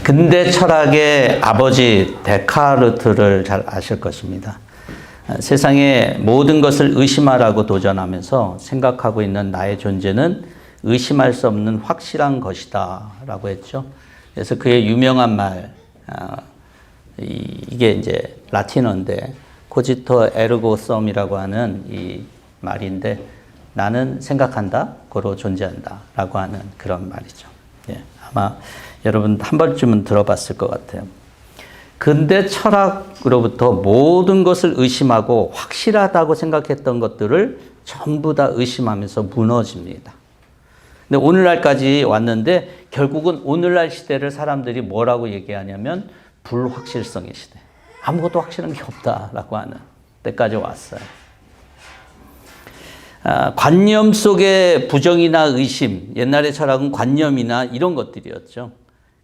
근대 철학의 아버지 데카르트를 잘 아실 것입니다. 세상의 모든 것을 의심하라고 도전하면서 생각하고 있는 나의 존재는 의심할 수 없는 확실한 것이다 라고 했죠. 그래서 그의 유명한 말, 이게 이제 라틴어인데 코지토 에르고 섬이라고 하는 이 말인데, 나는 생각한다, 고로 존재한다 라고 하는 그런 말이죠. 예, 아마 여러분 한 번쯤은 들어봤을 것 같아요. 근대 철학으로부터 모든 것을 의심하고 확실하다고 생각했던 것들을 전부 다 의심하면서 무너집니다. 근데 오늘날까지 왔는데 결국은 오늘날 시대를 사람들이 뭐라고 얘기하냐면 불확실성의 시대. 아무것도 확실한 게 없다라고 하는 때까지 왔어요. 관념 속의 부정이나 의심, 옛날의 철학은 관념이나 이런 것들이었죠.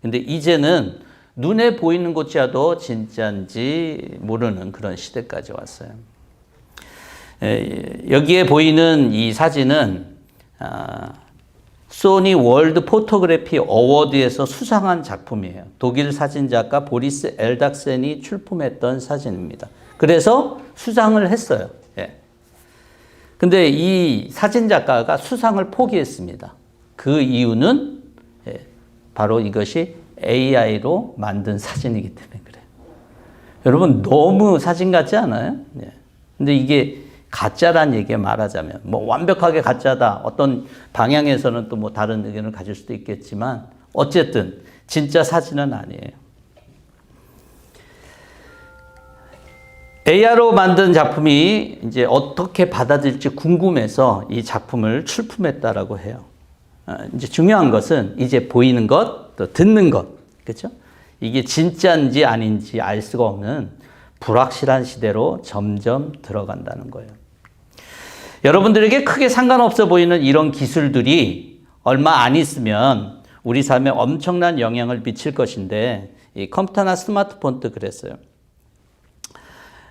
근데 이제는 눈에 보이는 것조차도 진짜인지 모르는 그런 시대까지 왔어요. 여기에 보이는 이 사진은 소니 월드 포토그래피 어워드에서 수상한 작품이에요. 독일 사진작가 보리스 엘닥센이 출품했던 사진입니다. 그래서 수상을 했어요. 근데 이 사진작가가 수상을 포기했습니다. 그 이유는 바로 이것이 AI로 만든 사진이기 때문에 그래요. 여러분 너무 사진 같지 않아요? 근데 이게 가짜란 얘기에 말하자면 뭐 완벽하게 가짜다. 어떤 방향에서는 또 뭐 다른 의견을 가질 수도 있겠지만 어쨌든 진짜 사진은 아니에요. AI로 만든 작품이 이제 어떻게 받아들일지 궁금해서 이 작품을 출품했다라고 해요. 이제 중요한 것은 이제 보이는 것, 또 듣는 것, 그렇죠? 이게 진짜인지 아닌지 알 수가 없는 불확실한 시대로 점점 들어간다는 거예요. 여러분들에게 크게 상관없어 보이는 이런 기술들이 얼마 안 있으면 우리 삶에 엄청난 영향을 미칠 것인데, 이 컴퓨터나 스마트폰도 그랬어요.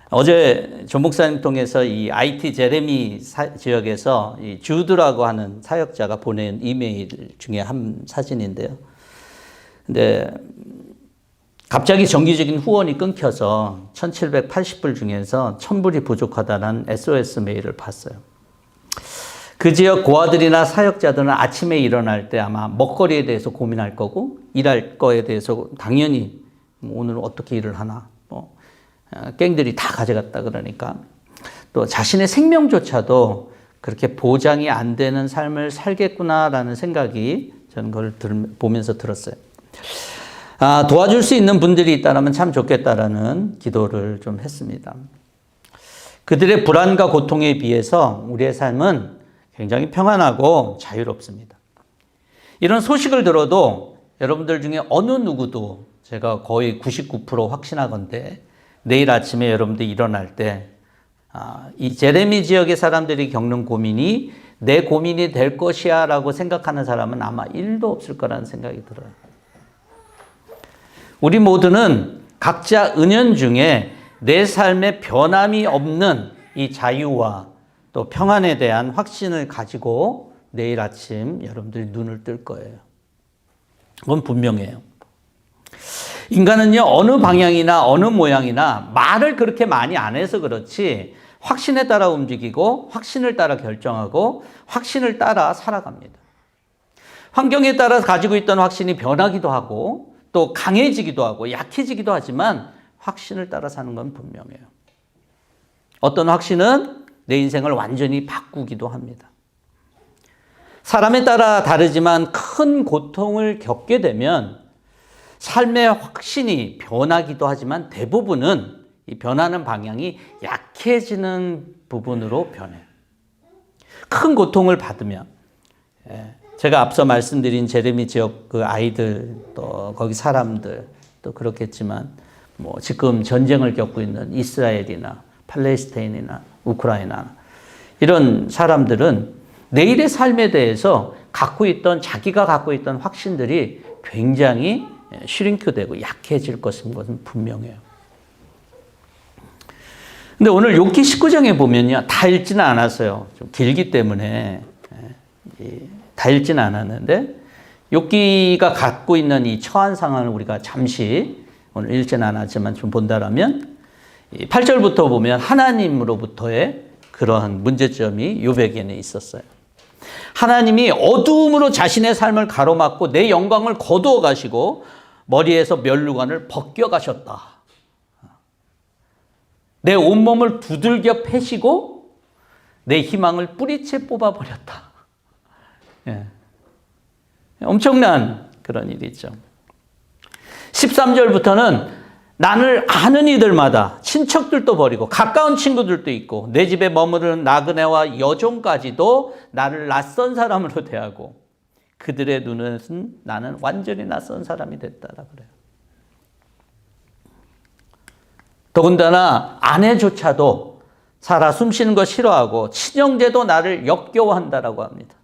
어제 조 목사님 통해서 이 IT 제레미 지역에서 이 주드라고 하는 사역자가 보낸 이메일 중에 한 사진인데요. 근데 갑자기 정기적인 후원이 끊겨서 1780불 중에서 1000불이 부족하다는 SOS 메일을 봤어요. 그 지역 고아들이나 사역자들은 아침에 일어날 때 아마 먹거리에 대해서 고민할 거고, 일할 거에 대해서 당연히 오늘 어떻게 일을 하나, 갱들이 다 가져갔다 그러니까 또 자신의 생명조차도 그렇게 보장이 안 되는 삶을 살겠구나라는 생각이 저는 그걸 보면서 들었어요. 도와줄 수 있는 분들이 있다면 참 좋겠다라는 기도를 좀 했습니다. 그들의 불안과 고통에 비해서 우리의 삶은 굉장히 평안하고 자유롭습니다. 이런 소식을 들어도 여러분들 중에 어느 누구도 제가 거의 99% 확신하건대 내일 아침에 여러분들이 일어날 때 이 제레미 지역의 사람들이 겪는 고민이 내 고민이 될 것이야 라고 생각하는 사람은 아마 1도 없을 거라는 생각이 들어요. 우리 모두는 각자 은연중에 내 삶에 변함이 없는 이 자유와 또 평안에 대한 확신을 가지고 내일 아침 여러분들이 눈을 뜰 거예요. 그건 분명해요. 인간은요, 어느 방향이나 어느 모양이나 말을 그렇게 많이 안 해서 그렇지 확신에 따라 움직이고 확신을 따라 결정하고 확신을 따라 살아갑니다. 환경에 따라 가지고 있던 확신이 변하기도 하고 또 강해지기도 하고 약해지기도 하지만 확신을 따라 사는 건 분명해요. 어떤 확신은 내 인생을 완전히 바꾸기도 합니다. 사람에 따라 다르지만 큰 고통을 겪게 되면 삶의 확신이 변하기도 하지만 대부분은 이 변하는 방향이 약해지는 부분으로 변해요. 큰 고통을 받으면, 제가 앞서 말씀드린 제레미 지역 그 아이들, 또 거기 사람들, 또 그렇겠지만, 뭐 지금 전쟁을 겪고 있는 이스라엘이나 팔레스타인이나 우크라이나, 이런 사람들은 내일의 삶에 대해서 자기가 갖고 있던 확신들이 굉장히 슈링크되고 약해질 것은 분명해요. 근데 오늘 욥기 19장에 보면요, 다 읽지는 않았어요. 좀 길기 때문에 다 읽지는 않았는데 욥기가 갖고 있는 이 처한 상황을 우리가 잠시 오늘 읽지는 않았지만 좀 본다라면 8절부터 보면 하나님으로부터의 그러한 문제점이 욥에게는 있었어요. 하나님이 어두움으로 자신의 삶을 가로막고 내 영광을 거두어 가시고 머리에서 면류관을 벗겨 가셨다. 내 온몸을 두들겨 패시고 내 희망을 뿌리채 뽑아버렸다. 예. 엄청난 그런 일이 있죠. 13절부터는 나를 아는 이들마다 친척들도 버리고 가까운 친구들도 있고 내 집에 머무르는 나그네와 여종까지도 나를 낯선 사람으로 대하고 그들의 눈에서는 나는 완전히 낯선 사람이 됐다라 그래요. 더군다나 아내조차도 살아 숨쉬는 거 싫어하고 친형제도 나를 역겨워한다라고 합니다.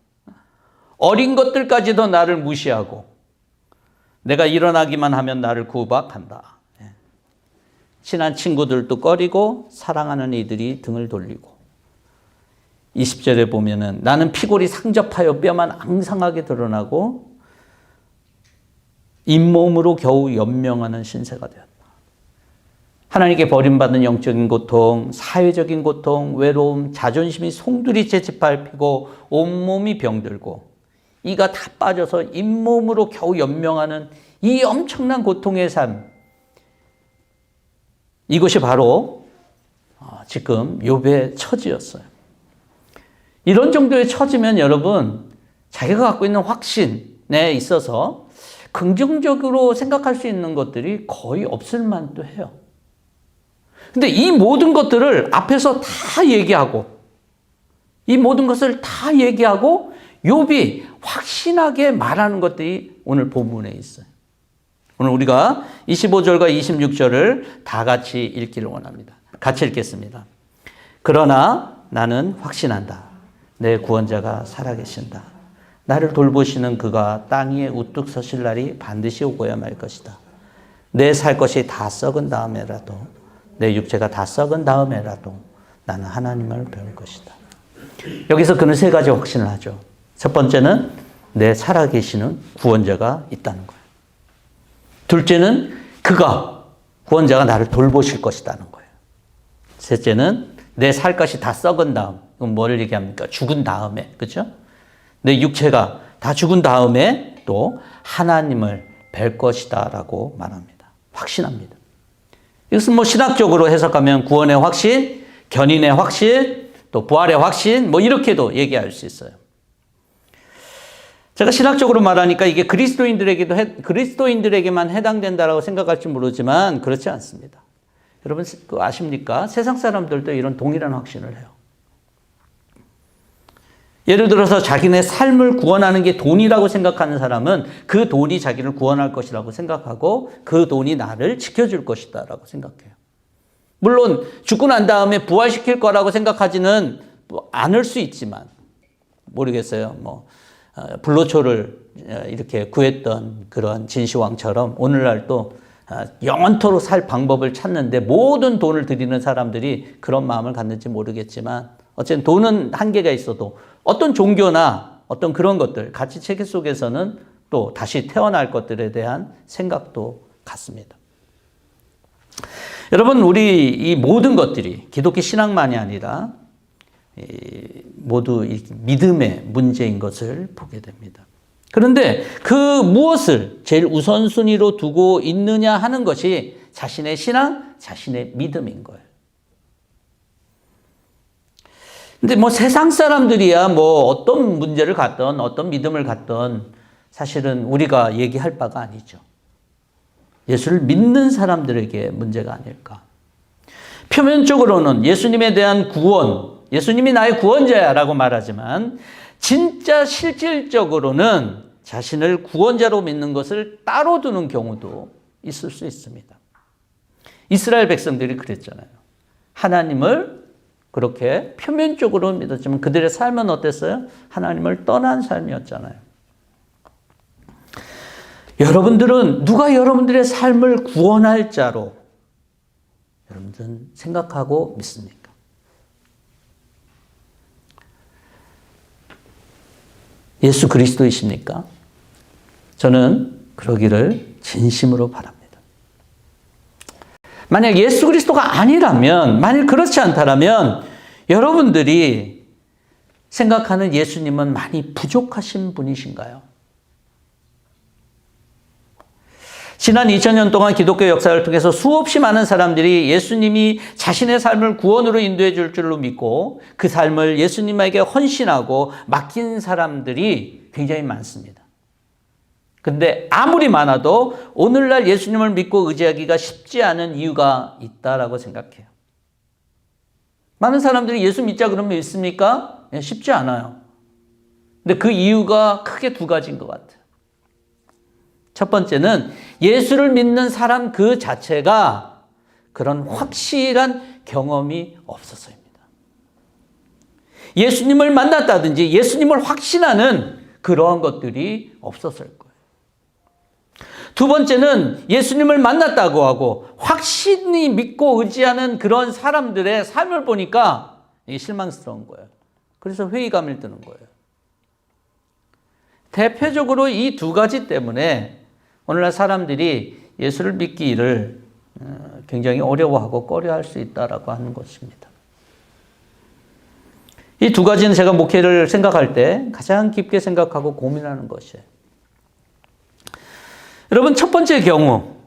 어린 것들까지도 나를 무시하고 내가 일어나기만 하면 나를 구박한다. 친한 친구들도 꺼리고 사랑하는 이들이 등을 돌리고 20절에 보면은 나는 피골이 상접하여 뼈만 앙상하게 드러나고 잇몸으로 겨우 연명하는 신세가 되었다. 하나님께 버림받은 영적인 고통, 사회적인 고통, 외로움, 자존심이 송두리째 짓밟히고 온몸이 병들고 이가 다 빠져서 잇몸으로 겨우 연명하는 이 엄청난 고통의 삶, 이것이 바로 지금 욥의 처지였어요. 이런 정도의 처지면 여러분 자기가 갖고 있는 확신에 있어서 긍정적으로 생각할 수 있는 것들이 거의 없을 만도 해요. 근데 이 모든 것들을 앞에서 다 얘기하고 이 모든 것을 다 얘기하고 욥이 확신하게 말하는 것들이 오늘 본문에 있어요. 오늘 우리가 25절과 26절을 다 같이 읽기를 원합니다. 같이 읽겠습니다. 그러나 나는 확신한다. 내 구원자가 살아계신다. 나를 돌보시는 그가 땅 위에 우뚝 서실 날이 반드시 오고야 말 것이다. 내 살 것이 다 썩은 다음에라도 내 육체가 다 썩은 다음에라도 나는 하나님을 배울 것이다. 여기서 그는 세 가지 확신을 하죠. 첫 번째는 내 살아계시는 구원자가 있다는 거예요. 둘째는 그가 구원자가 나를 돌보실 것이라는 거예요. 셋째는 내 살 것이 다 썩은 다음. 이건 뭘 얘기합니까? 죽은 다음에. 그렇죠? 내 육체가 다 죽은 다음에 또 하나님을 뵐 것이다라고 말합니다. 확신합니다. 이것은 뭐 신학적으로 해석하면 구원의 확신, 견인의 확신, 또 부활의 확신 뭐 이렇게도 얘기할 수 있어요. 제가 신학적으로 말하니까 이게 그리스도인들에게만 해당된다라고 생각할지 모르지만 그렇지 않습니다. 여러분 아십니까? 세상 사람들도 이런 동일한 확신을 해요. 예를 들어서 자기네 삶을 구원하는 게 돈이라고 생각하는 사람은 그 돈이 자기를 구원할 것이라고 생각하고 그 돈이 나를 지켜줄 것이다라고 생각해요. 물론 죽고 난 다음에 부활시킬 거라고 생각하지는 않을 수 있지만 모르겠어요. 불로초를 이렇게 구했던 그런 진시황처럼 오늘날 또 영원토록 살 방법을 찾는데 모든 돈을 들이는 사람들이 그런 마음을 갖는지 모르겠지만 어쨌든 돈은 한계가 있어도 어떤 종교나 어떤 그런 것들, 가치 체계 속에서는 또 다시 태어날 것들에 대한 생각도 같습니다. 여러분, 우리 이 모든 것들이 기독교 신앙만이 아니라 모두 믿음의 문제인 것을 보게 됩니다. 그런데 그 무엇을 제일 우선순위로 두고 있느냐 하는 것이 자신의 신앙, 자신의 믿음인 거예요. 근데 세상 사람들이야 어떤 문제를 갖던 어떤 믿음을 갖던 사실은 우리가 얘기할 바가 아니죠. 예수를 믿는 사람들에게 문제가 아닐까. 표면적으로는 예수님에 대한 구원, 예수님이 나의 구원자야 라고 말하지만 진짜 실질적으로는 자신을 구원자로 믿는 것을 따로 두는 경우도 있을 수 있습니다. 이스라엘 백성들이 그랬잖아요. 하나님을 그렇게 표면적으로 믿었지만 그들의 삶은 어땠어요? 하나님을 떠난 삶이었잖아요. 여러분들은 누가 여러분들의 삶을 구원할 자로 여러분들은 생각하고 믿습니까? 예수 그리스도이십니까? 저는 그러기를 진심으로 바랍니다. 만약 예수 그리스도가 아니라면, 만약 그렇지 않다라면 여러분들이 생각하는 예수님은 많이 부족하신 분이신가요? 지난 2000년 동안 기독교 역사를 통해서 수없이 많은 사람들이 예수님이 자신의 삶을 구원으로 인도해 줄 줄로 믿고 그 삶을 예수님에게 헌신하고 맡긴 사람들이 굉장히 많습니다. 근데 아무리 많아도 오늘날 예수님을 믿고 의지하기가 쉽지 않은 이유가 있다라고 생각해요. 많은 사람들이 예수 믿자 그러면 믿습니까? 쉽지 않아요. 근데 그 이유가 크게 두 가지인 것 같아요. 첫 번째는 예수를 믿는 사람 그 자체가 그런 확실한 경험이 없어서입니다. 예수님을 만났다든지 예수님을 확신하는 그러한 것들이 없었을 거예요. 두 번째는 예수님을 만났다고 하고 확신이 믿고 의지하는 그런 사람들의 삶을 보니까 실망스러운 거예요. 그래서 회의감을 드는 거예요. 대표적으로 이 두 가지 때문에 오늘날 사람들이 예수를 믿기를 굉장히 어려워하고 꺼려할 수 있다라고 하는 것입니다. 이 두 가지는 제가 목회를 생각할 때 가장 깊게 생각하고 고민하는 것이에요. 여러분, 첫 번째 경우,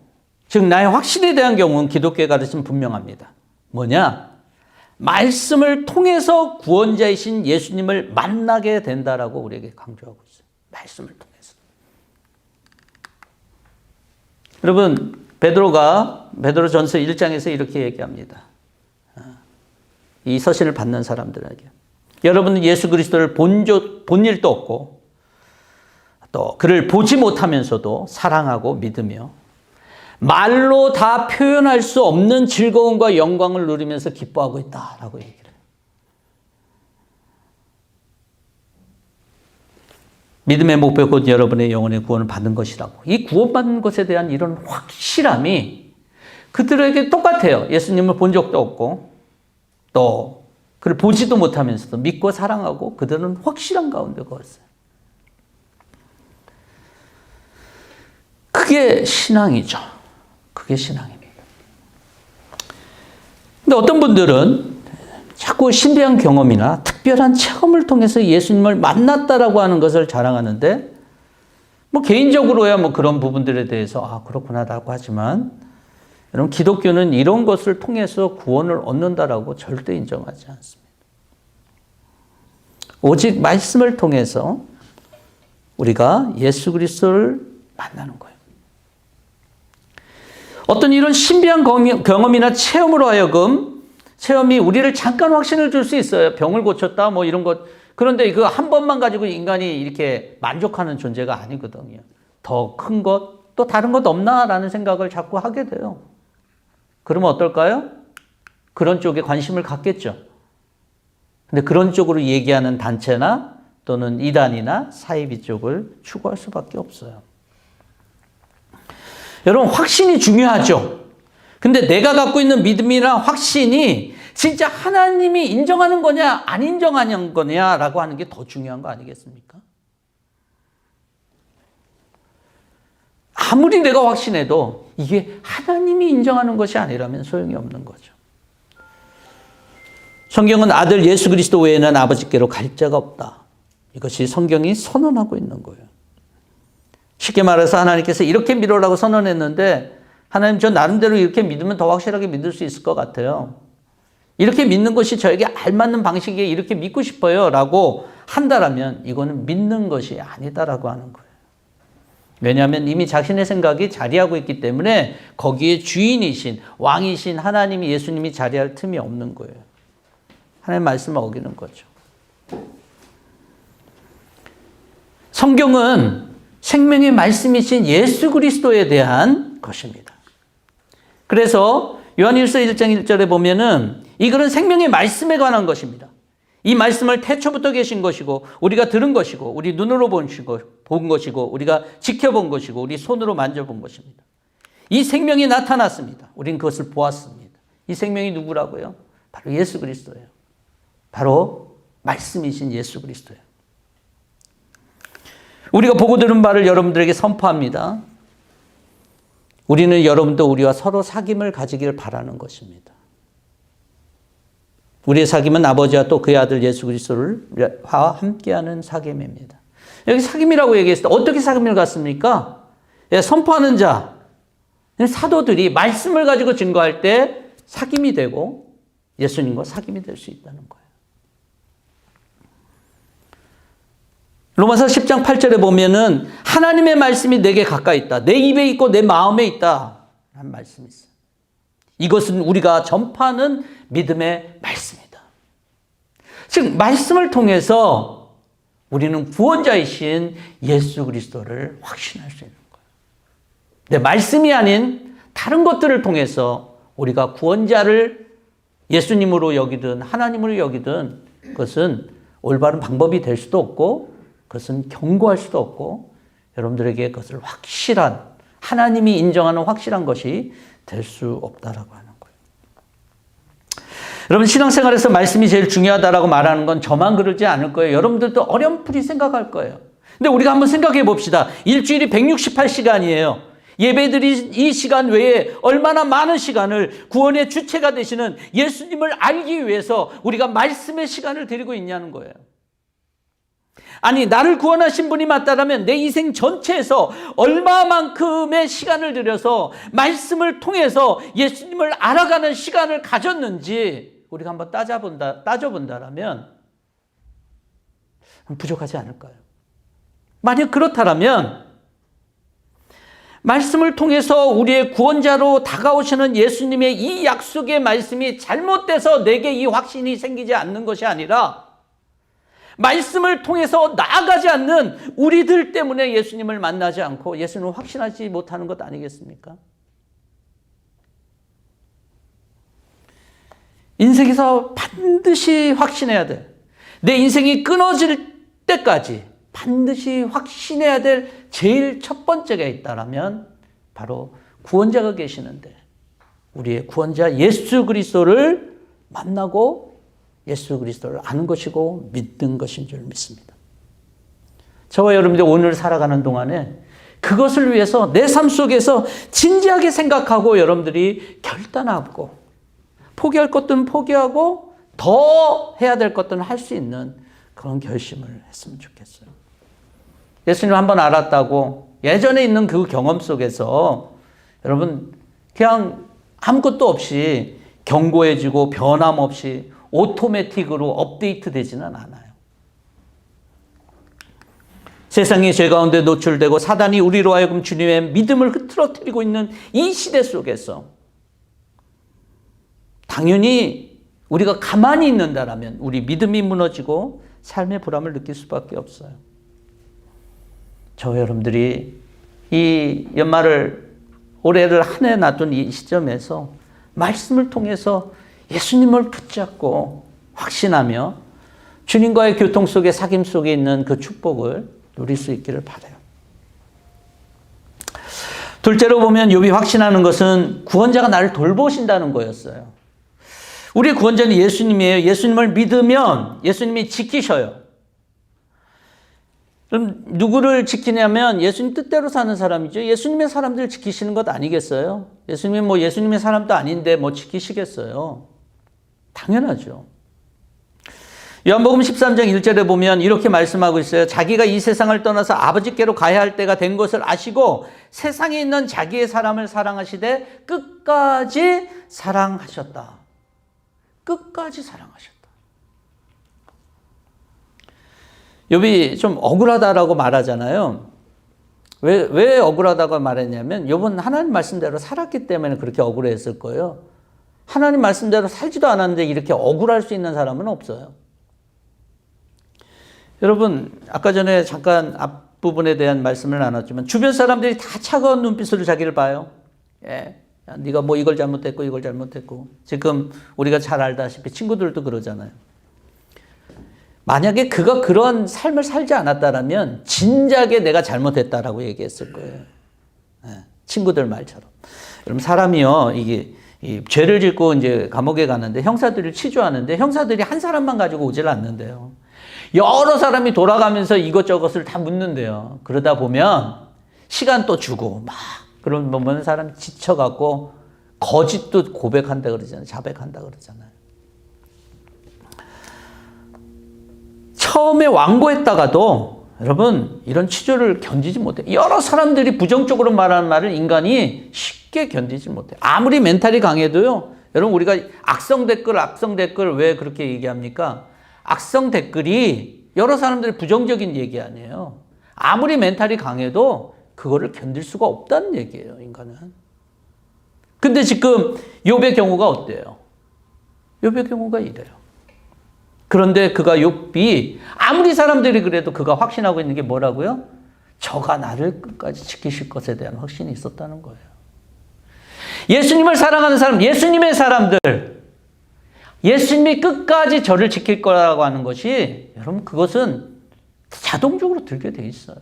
즉 나의 확신에 대한 경우는 기독교의 가르침은 분명합니다. 뭐냐? 말씀을 통해서 구원자이신 예수님을 만나게 된다라고 우리에게 강조하고 있어요. 말씀을 통해서. 여러분, 베드로전서 1장에서 이렇게 얘기합니다. 이 서신을 받는 사람들에게. 여러분은 예수 그리스도를 본 일도 없고 또 그를 보지 못하면서도 사랑하고 믿으며 말로 다 표현할 수 없는 즐거움과 영광을 누리면서 기뻐하고 있다라고 얘기를 해요. 믿음의 목표 곧 여러분의 영혼의 구원을 받는 것이라고. 이 구원받는 것에 대한 이런 확실함이 그들에게 똑같아요. 예수님을 본 적도 없고 또 그를 보지도 못하면서도 믿고 사랑하고 그들은 확실한 가운데 거였어요. 그게 신앙이죠. 그게 신앙입니다. 근데 어떤 분들은 자꾸 신비한 경험이나 특별한 체험을 통해서 예수님을 만났다라고 하는 것을 자랑하는데, 뭐 개인적으로야 뭐 그런 부분들에 대해서 그렇구나라고 하지만, 여러분 기독교는 이런 것을 통해서 구원을 얻는다라고 절대 인정하지 않습니다. 오직 말씀을 통해서 우리가 예수 그리스도를 만나는 거예요. 어떤 이런 신비한 경험이나 체험으로 하여금 체험이 우리를 잠깐 확신을 줄 수 있어요. 병을 고쳤다 뭐 이런 것. 그런데 그 한 번만 가지고 인간이 이렇게 만족하는 존재가 아니거든요. 더 큰 것, 또 다른 것 없나라는 생각을 자꾸 하게 돼요. 그러면 어떨까요? 그런 쪽에 관심을 갖겠죠. 근데 그런 쪽으로 얘기하는 단체나 또는 이단이나 사이비 쪽을 추구할 수밖에 없어요. 여러분, 확신이 중요하죠. 근데 내가 갖고 있는 믿음이나 확신이 진짜 하나님이 인정하는 거냐 안 인정하는 거냐라고 하는 게 더 중요한 거 아니겠습니까? 아무리 내가 확신해도 이게 하나님이 인정하는 것이 아니라면 소용이 없는 거죠. 성경은 아들 예수 그리스도 외에는 아버지께로 갈 자가 없다. 이것이 성경이 선언하고 있는 거예요. 쉽게 말해서 하나님께서 이렇게 믿으라고 선언했는데 하나님 저 나름대로 이렇게 믿으면 더 확실하게 믿을 수 있을 것 같아요. 이렇게 믿는 것이 저에게 알맞는 방식에 이렇게 믿고 싶어요 라고 한다라면 이거는 믿는 것이 아니다라고 하는 거예요. 왜냐하면 이미 자신의 생각이 자리하고 있기 때문에 거기에 주인이신 왕이신 하나님이 예수님이 자리할 틈이 없는 거예요. 하나님의 말씀을 어기는 거죠. 성경은 생명의 말씀이신 예수 그리스도에 대한 것입니다. 그래서 요한일서 1장 1절에 보면은 이 글은 생명의 말씀에 관한 것입니다. 이 말씀을 태초부터 계신 것이고 우리가 들은 것이고 우리 눈으로 본 것이고 우리가 지켜본 것이고 우리 손으로 만져본 것입니다. 이 생명이 나타났습니다. 우린 그것을 보았습니다. 이 생명이 누구라고요? 바로 예수 그리스도예요. 바로 말씀이신 예수 그리스도예요. 우리가 보고 들은 바를 여러분들에게 선포합니다. 우리는 여러분도 우리와 서로 사귐을 가지길 바라는 것입니다. 우리의 사귐은 아버지와 또 그의 아들 예수 그리스도와 함께하는 사귐입니다. 여기 사귐이라고 얘기했을 때 어떻게 사귐을 갖습니까? 선포하는 자, 사도들이 말씀을 가지고 증거할 때 사귐이 되고 예수님과 사귐이 될 수 있다는 거예요. 로마서 10장 8절에 보면은 하나님의 말씀이 내게 가까이 있다. 내 입에 있고 내 마음에 있다. 라는 말씀이 있어요. 이것은 우리가 전파하는 믿음의 말씀이다. 즉 말씀을 통해서 우리는 구원자이신 예수 그리스도를 확신할 수 있는 거예요. 내 말씀이 아닌 다른 것들을 통해서 우리가 구원자를 예수님으로 여기든 하나님으로 여기든 그것은 올바른 방법이 될 수도 없고 그것은 경고할 수도 없고 여러분들에게 그것을 확실한 하나님이 인정하는 확실한 것이 될 수 없다라고 하는 거예요. 여러분 신앙생활에서 말씀이 제일 중요하다라고 말하는 건 저만 그러지 않을 거예요. 여러분들도 어렴풋이 생각할 거예요. 근데 우리가 한번 생각해 봅시다. 일주일이 168시간이에요. 예배드린 이 시간 외에 얼마나 많은 시간을 구원의 주체가 되시는 예수님을 알기 위해서 우리가 말씀의 시간을 드리고 있냐는 거예요. 아니 나를 구원하신 분이 맞다라면 내 인생 전체에서 얼마만큼의 시간을 들여서 말씀을 통해서 예수님을 알아가는 시간을 가졌는지 우리가 한번 따져본다라면 부족하지 않을까요? 만약 그렇다면 말씀을 통해서 우리의 구원자로 다가오시는 예수님의 이 약속의 말씀이 잘못돼서 내게 이 확신이 생기지 않는 것이 아니라 말씀을 통해서 나아가지 않는 우리들 때문에 예수님을 만나지 않고 예수님을 확신하지 못하는 것 아니겠습니까? 인생에서 반드시 확신해야 돼. 내 인생이 끊어질 때까지 반드시 확신해야 될 제일 첫 번째가 있다라면 바로 구원자가 계시는데 우리의 구원자 예수 그리스도를 만나고 예수 그리스도를 아는 것이고 믿는 것인 줄 믿습니다. 저와 여러분들 오늘 살아가는 동안에 그것을 위해서 내 삶 속에서 진지하게 생각하고 여러분들이 결단하고 포기할 것들은 포기하고 더 해야 될 것들은 할 수 있는 그런 결심을 했으면 좋겠어요. 예수님을 한번 알았다고 예전에 있는 그 경험 속에서 여러분 그냥 아무것도 없이 견고해지고 변함없이 오토매틱으로 업데이트 되지는 않아요. 세상이 죄 가운데 노출되고 사단이 우리로 하여금 주님의 믿음을 흐트러뜨리고 있는 이 시대 속에서 당연히 우리가 가만히 있는다라면 우리 믿음이 무너지고 삶의 보람을 느낄 수밖에 없어요. 저 여러분들이 이 연말을 올해를 한 해 놔둔 이 시점에서 말씀을 통해서 예수님을 붙잡고 확신하며 주님과의 교통 속에 사귐 속에 있는 그 축복을 누릴 수 있기를 바라요. 둘째로 보면 욥이 확신하는 것은 구원자가 나를 돌보신다는 거였어요. 우리의 구원자는 예수님이에요. 예수님을 믿으면 예수님이 지키셔요. 그럼 누구를 지키냐면 예수님 뜻대로 사는 사람이죠. 예수님의 사람들 지키시는 것 아니겠어요? 예수님이 예수님의 사람도 아닌데 지키시겠어요? 당연하죠. 요한복음 13장 1절에 보면 이렇게 말씀하고 있어요. 자기가 이 세상을 떠나서 아버지께로 가야 할 때가 된 것을 아시고 세상에 있는 자기의 사람을 사랑하시되 끝까지 사랑하셨다. 끝까지 사랑하셨다. 욥이 좀 억울하다라고 말하잖아요. 왜 억울하다고 말했냐면 욥은 하나님 말씀대로 살았기 때문에 그렇게 억울했을 거예요. 하나님 말씀대로 살지도 않았는데 이렇게 억울할 수 있는 사람은 없어요. 여러분 아까 전에 잠깐 앞부분에 대한 말씀을 나눴지만 주변 사람들이 다 차가운 눈빛으로 자기를 봐요. 야, 네가 이걸 잘못했고 이걸 잘못했고 지금 우리가 잘 알다시피 친구들도 그러잖아요. 만약에 그가 그런 삶을 살지 않았다면 진작에 내가 잘못했다라고 얘기했을 거예요. 친구들 말처럼. 여러분 사람이요 이게 죄를 짓고 이제 감옥에 가는데 형사들을 치조하는데 형사들이 한 사람만 가지고 오질 않는데요. 여러 사람이 돌아가면서 이것저것을 다 묻는데요. 그러다 보면 시간 또 주고 막 그런 보면 사람이 지쳐갖고 거짓도 고백한다 그러잖아요. 자백한다 그러잖아요. 처음에 완고했다가도 여러분 이런 치료를 견디지 못해요. 여러 사람들이 부정적으로 말하는 말을 인간이 쉽게 견디지 못해요. 아무리 멘탈이 강해도요. 여러분 우리가 악성 댓글 왜 그렇게 얘기합니까? 악성 댓글이 여러 사람들의 부정적인 얘기 아니에요. 아무리 멘탈이 강해도 그거를 견딜 수가 없다는 얘기예요. 인간은. 근데 지금 욥의 경우가 어때요? 욥의 경우가 이래요. 그런데 그가 욥이 아무리 사람들이 그래도 그가 확신하고 있는 게 뭐라고요? 저가 나를 끝까지 지키실 것에 대한 확신이 있었다는 거예요. 예수님을 사랑하는 사람, 예수님의 사람들, 예수님이 끝까지 저를 지킬 거라고 하는 것이 여러분 그것은 자동적으로 들게 돼 있어요.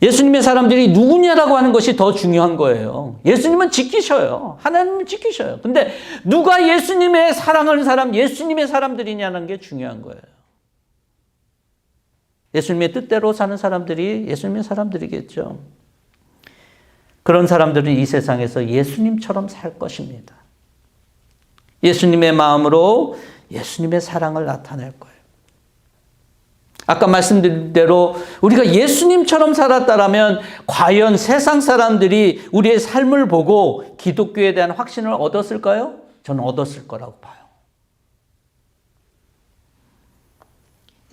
예수님의 사람들이 누구냐라고 하는 것이 더 중요한 거예요. 예수님은 지키셔요. 하나님은 지키셔요. 근데 누가 예수님의 사랑하는 사람, 예수님의 사람들이냐는 게 중요한 거예요. 예수님의 뜻대로 사는 사람들이 예수님의 사람들이겠죠. 그런 사람들은 이 세상에서 예수님처럼 살 것입니다. 예수님의 마음으로 예수님의 사랑을 나타낼 거예요. 아까 말씀드린 대로 우리가 예수님처럼 살았다라면 과연 세상 사람들이 우리의 삶을 보고 기독교에 대한 확신을 얻었을까요? 저는 얻었을 거라고 봐요.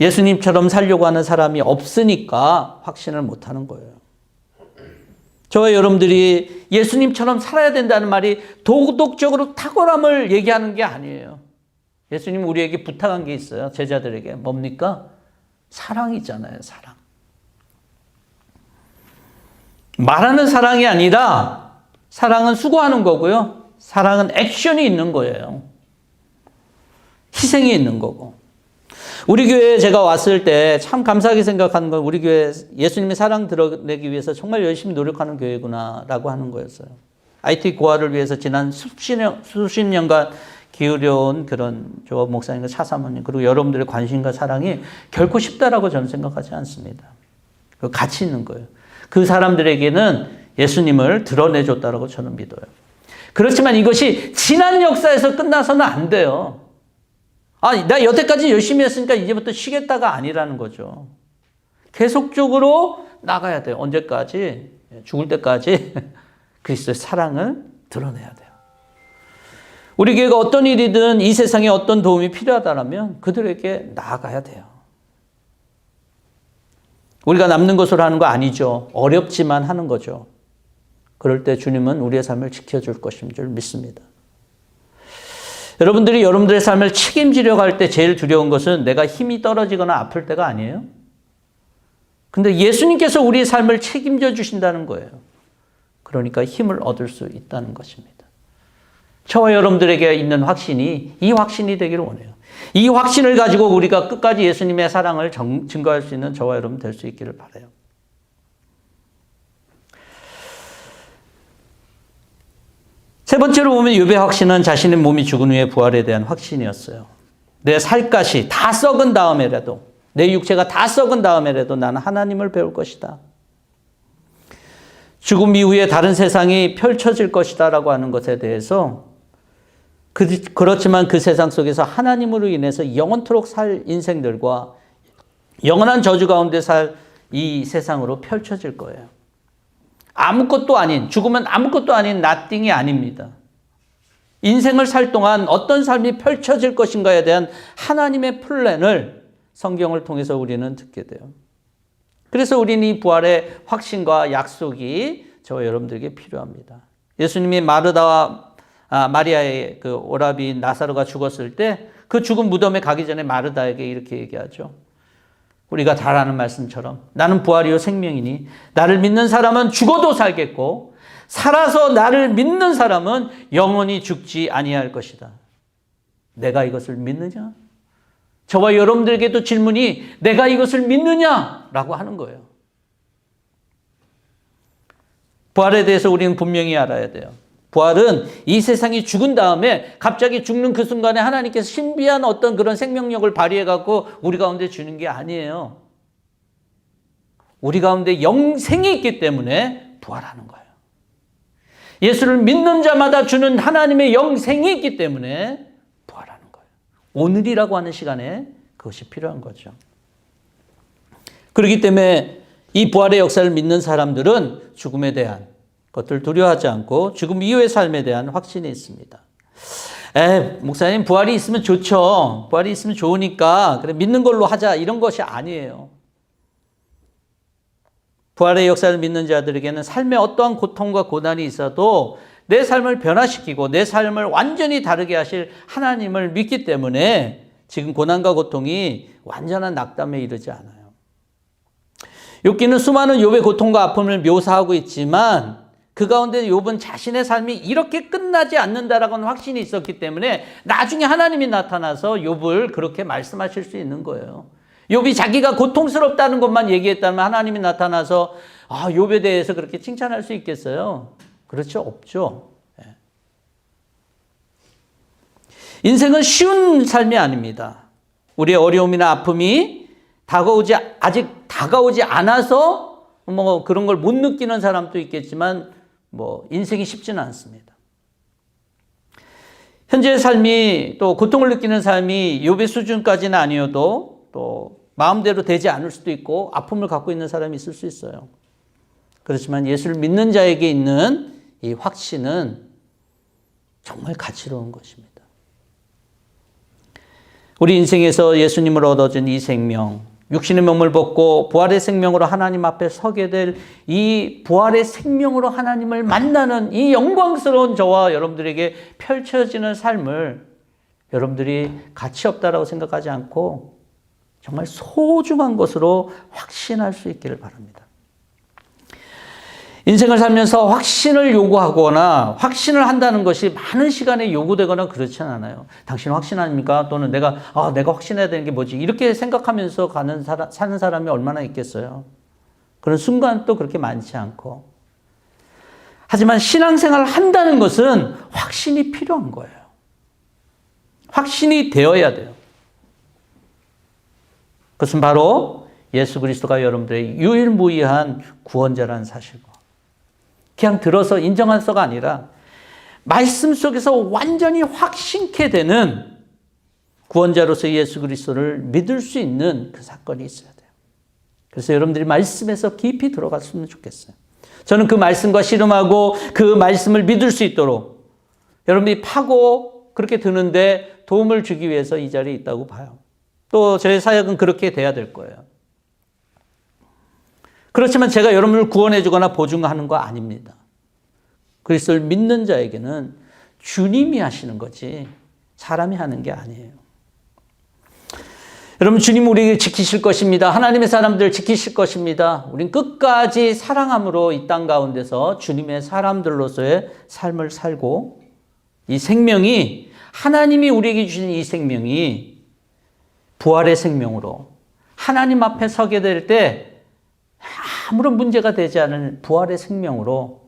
예수님처럼 살려고 하는 사람이 없으니까 확신을 못하는 거예요. 저와 여러분들이 예수님처럼 살아야 된다는 말이 도덕적으로 탁월함을 얘기하는 게 아니에요. 예수님 우리에게 부탁한 게 있어요. 제자들에게. 뭡니까? 사랑이잖아요. 사랑. 말하는 사랑이 아니라 사랑은 수고하는 거고요. 사랑은 액션이 있는 거예요. 희생이 있는 거고. 우리 교회에 제가 왔을 때 참 감사하게 생각하는 건 우리 교회 예수님의 사랑 드러내기 위해서 정말 열심히 노력하는 교회구나라고 하는 거였어요. IT 고아를 위해서 지난 수십 년간 기울여온 그런 조 목사님과 차사모님 그리고 여러분들의 관심과 사랑이 결코 쉽다라고 저는 생각하지 않습니다. 그 가치 있는 거예요. 그 사람들에게는 예수님을 드러내줬다라고 저는 믿어요. 그렇지만 이것이 지난 역사에서 끝나서는 안 돼요. 나 여태까지 열심히 했으니까 이제부터 쉬겠다가 아니라는 거죠. 계속적으로 나가야 돼요. 언제까지? 죽을 때까지 그리스도의 사랑을 드러내야 돼요. 우리 교회가 어떤 일이든 이 세상에 어떤 도움이 필요하다면 그들에게 나아가야 돼요. 우리가 남는 것으로 하는 거 아니죠. 어렵지만 하는 거죠. 그럴 때 주님은 우리의 삶을 지켜줄 것인 줄 믿습니다. 여러분들이 여러분들의 삶을 책임지려고 할 때 제일 두려운 것은 내가 힘이 떨어지거나 아플 때가 아니에요. 근데 예수님께서 우리의 삶을 책임져 주신다는 거예요. 그러니까 힘을 얻을 수 있다는 것입니다. 저와 여러분들에게 있는 확신이 이 확신이 되기를 원해요. 이 확신을 가지고 우리가 끝까지 예수님의 사랑을 증거할 수 있는 저와 여러분 될 수 있기를 바라요. 세 번째로 보면 욥의 확신은 자신의 몸이 죽은 후에 부활에 대한 확신이었어요. 내 살갗이 다 썩은 다음에라도 내 육체가 다 썩은 다음에라도 나는 하나님을 배울 것이다. 죽음 이후에 다른 세상이 펼쳐질 것이다 라고 하는 것에 대해서 그렇지만 그 세상 속에서 하나님으로 인해서 영원토록 살 인생들과 영원한 저주 가운데 살 이 세상으로 펼쳐질 거예요. 아무것도 아닌, 죽으면 아무것도 아닌 nothing이 아닙니다. 인생을 살 동안 어떤 삶이 펼쳐질 것인가에 대한 하나님의 플랜을 성경을 통해서 우리는 듣게 돼요. 그래서 우리는 이 부활의 확신과 약속이 저와 여러분들에게 필요합니다. 예수님이 마르다와 마리아의 그 오라비 나사로가 죽었을 때 그 죽은 무덤에 가기 전에 마르다에게 이렇게 얘기하죠. 우리가 잘 아는 말씀처럼 나는 부활이요 생명이니 나를 믿는 사람은 죽어도 살겠고 살아서 나를 믿는 사람은 영원히 죽지 아니할 것이다. 내가 이것을 믿느냐? 저와 여러분들에게도 질문이 내가 이것을 믿느냐라고 하는 거예요. 부활에 대해서 우리는 분명히 알아야 돼요. 부활은 이 세상이 죽은 다음에 갑자기 죽는 그 순간에 하나님께서 신비한 어떤 그런 생명력을 발휘해 갖고 우리 가운데 주는 게 아니에요. 우리 가운데 영생이 있기 때문에 부활하는 거예요. 예수를 믿는 자마다 주는 하나님의 영생이 있기 때문에 부활하는 거예요. 오늘이라고 하는 시간에 그것이 필요한 거죠. 그렇기 때문에 이 부활의 역사를 믿는 사람들은 죽음에 대한 것들 두려워하지 않고 죽음 이후의 삶에 대한 확신이 있습니다. 목사님 부활이 있으면 좋죠. 부활이 있으면 좋으니까 그래 믿는 걸로 하자 이런 것이 아니에요. 부활의 역사를 믿는 자들에게는 삶에 어떠한 고통과 고난이 있어도 내 삶을 변화시키고 내 삶을 완전히 다르게 하실 하나님을 믿기 때문에 지금 고난과 고통이 완전한 낙담에 이르지 않아요. 욥기는 수많은 욥의 고통과 아픔을 묘사하고 있지만 그 가운데 욥은 자신의 삶이 이렇게 끝나지 않는다라고는 확신이 있었기 때문에 나중에 하나님이 나타나서 욥을 그렇게 말씀하실 수 있는 거예요. 욥이 자기가 고통스럽다는 것만 얘기했다면 하나님이 나타나서 욥에 대해서 그렇게 칭찬할 수 있겠어요? 그렇죠? 없죠. 인생은 쉬운 삶이 아닙니다. 우리의 어려움이나 아픔이 아직 다가오지 않아서 그런 걸 못 느끼는 사람도 있겠지만 인생이 쉽지는 않습니다. 현재의 삶이 또 고통을 느끼는 삶이 욥의 수준까지는 아니어도 또 마음대로 되지 않을 수도 있고 아픔을 갖고 있는 사람이 있을 수 있어요. 그렇지만 예수를 믿는 자에게 있는 이 확신은 정말 가치로운 것입니다. 우리 인생에서 예수님을 얻어준 이 생명, 육신의 몸을 벗고 부활의 생명으로 하나님 앞에 서게 될 이 부활의 생명으로 하나님을 만나는 이 영광스러운 저와 여러분들에게 펼쳐지는 삶을 여러분들이 가치 없다라고 생각하지 않고 정말 소중한 것으로 확신할 수 있기를 바랍니다. 인생을 살면서 확신을 요구하거나 확신을 한다는 것이 많은 시간에 요구되거나 그렇지 않아요. 당신은 확신합니까? 또는 내가 확신해야 되는 게 뭐지? 이렇게 생각하면서 사는 사람이 얼마나 있겠어요? 그런 순간도 그렇게 많지 않고. 하지만 신앙생활을 한다는 것은 확신이 필요한 거예요. 확신이 되어야 돼요. 그것은 바로 예수 그리스도가 여러분들의 유일무이한 구원자라는 사실과 그냥 들어서 인정한서가 아니라 말씀 속에서 완전히 확신케 되는 구원자로서 예수 그리스도를 믿을 수 있는 그 사건이 있어야 돼요. 그래서 여러분들이 말씀에서 깊이 들어갔으면 좋겠어요. 저는 그 말씀과 씨름하고 그 말씀을 믿을 수 있도록 여러분들이 파고 그렇게 드는데 도움을 주기 위해서 이 자리에 있다고 봐요. 또 저의 사역은 그렇게 돼야 될 거예요. 그렇지만 제가 여러분을 구원해 주거나 보증하는 거 아닙니다. 그리스도를 믿는 자에게는 주님이 하시는 거지 사람이 하는 게 아니에요. 여러분 주님 우리를 지키실 것입니다. 하나님의 사람들 지키실 것입니다. 우린 끝까지 사랑함으로 이 땅 가운데서 주님의 사람들로서의 삶을 살고 이 생명이 하나님이 우리에게 주신 이 생명이 부활의 생명으로 하나님 앞에 서게 될 때 아무런 문제가 되지 않은 부활의 생명으로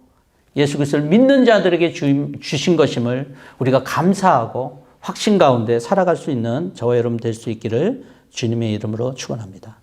예수 그리스도를 믿는 자들에게 주신 것임을 우리가 감사하고 확신 가운데 살아갈 수 있는 저와 여러분 될 수 있기를 주님의 이름으로 축원합니다.